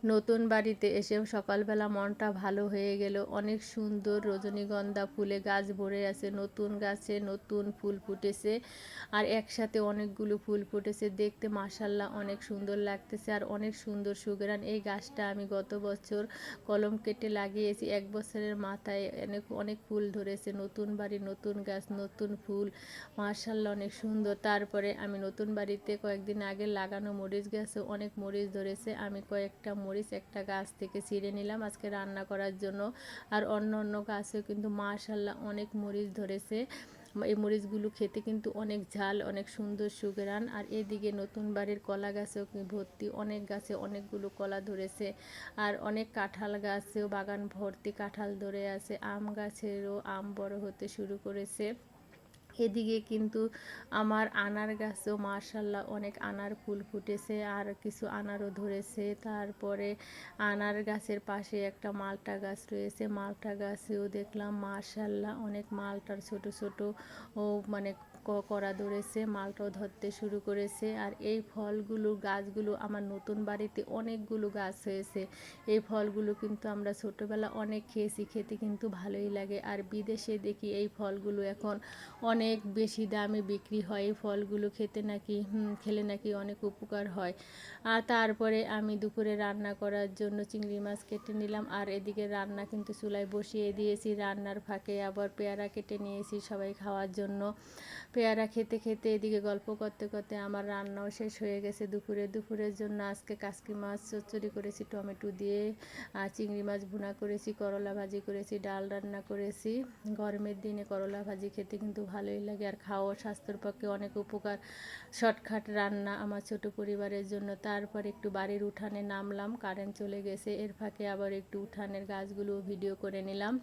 নতুন বাড়িতে এসে সকালবেলা মনটা ভালো হয়ে গেল। অনেক সুন্দর রজনীগন্ধা ফুলে গাছ ভরে আছে, নতুন গাছে নতুন ফুল ফুটেছে আর একসাথে অনেকগুলো ফুল ফুটেছে, দেখতে মাশাল্লাহ অনেক সুন্দর লাগতেছে আর অনেক সুন্দর সুঘ্রাণ। এই গাছটা আমি গত বছর কলম কেটে লাগিয়েছি, 1 বছরের মাথায় অনেক অনেক ফুল ধরেছে। নতুন বাড়ি, নতুন গাছ, নতুন ফুল, মাশাল্লাহ অনেক সুন্দর। তারপরে আমি নতুন বাড়িতে কয়েকদিন আগে লাগানো মরিচ গাছে অনেক মরিচ ধরেছে, আমি কয়েকটা মরিচ একটা গাছ থেকে ছিঁড়ে নিলাম আজকে রান্না করার জন্য। আর অন্য অন্য গাছেও কিন্তু মাশাল্লাহ অনেক মরিচ ধরেছে। এই মরিচগুলো খেতে কিন্তু অনেক ঝাল, অনেক সুন্দর সুঘ্রাণ। আর এদিকে নতুন বাড়ির কলা গাছেও ভর্তি, অনেক গাছে অনেকগুলো কলা ধরেছে। আর অনেক কাঁঠাল গাছেও বাগান ভর্তি কাঁঠাল ধরে আছে, আম গাছেরও আম বড় হতে শুরু করেছে। এদিকে কিন্তু আমার আনার গাছেও মাশাল্লাহ অনেক আনার ফুল ফুটেছে আর কিছু আনারও ধরেছে। তারপরে আনার গাছের পাশে একটা মালটা গাছ রয়েছে, মালটা গাছেও দেখলাম মাশাল্লাহ অনেক মালটার ছোট ছোট ও মানে করা ধরেছে, মালটাও ধরতে শুরু করেছে। আর এই ফলগুলো গাছগুলো আমার নতুন বাড়িতে অনেকগুলো গাছ হয়েছে। এই ফলগুলো কিন্তু আমরা ছোটোবেলা অনেক খেয়েছি, খেতে কিন্তু ভালোই লাগে। আর বিদেশে দেখি এই ফলগুলো এখন অনেক বেশি দামে বিক্রি হয়। এই ফলগুলো খেলে নাকি অনেক উপকার হয়। আর তারপরে আমি দুপুরে রান্না করার জন্য চিংড়ি মাছ কেটে নিলাম আর এদিকে রান্না কিন্তু চুলায় বসিয়ে দিয়েছি। রান্নার ফাঁকে আবার পেয়ারা কেটে নিয়েছি সবাই খাওয়ার জন্য। পেয়ারা খেতে খেতে এদিকে গল্প করতে করতে আমার রান্নাও শেষ হয়ে গেছে। দুপুরের জন্য আজকে কাসকি মাছ চচ্চড়ি করেছি টমেটো দিয়ে, আর চিংড়ি মাছ ভুনা করেছি, করলা ভাজি করেছি, ডাল রান্না করেছি। গরমের দিনে করলা ভাজি খেতে কিন্তু ভালোই লাগে আর খাওয়া স্বাস্থ্যের পক্ষে অনেক উপকার। শর্টকাট রান্না আমার ছোট পরিবারের জন্য। তারপর একটু বাড়ির উঠানে নামলাম, কারেন্ট চলে গেছে, এর ফাঁকে আবার একটু উঠানের গাছগুলো ভিডিও করে নিলাম।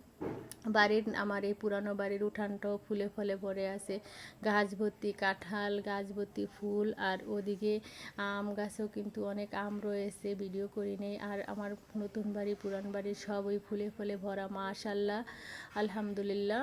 আমার এই পুরানো বাড়ির উঠানটাও ফুলে ফলে ভরে আছে, গাছ ভর্তি কাঁঠাল, গাছ ভর্তি ফুল। আর ওদিকে আম গাছেও কিন্তু অনেক আম রয়েছে, ভিডিও করি নেই। আর আমার নতুন বাড়ি পুরান বাড়ি সবই ফুলে ফলে ভরা, মাশাল্লাহ, আলহামদুলিল্লাহ।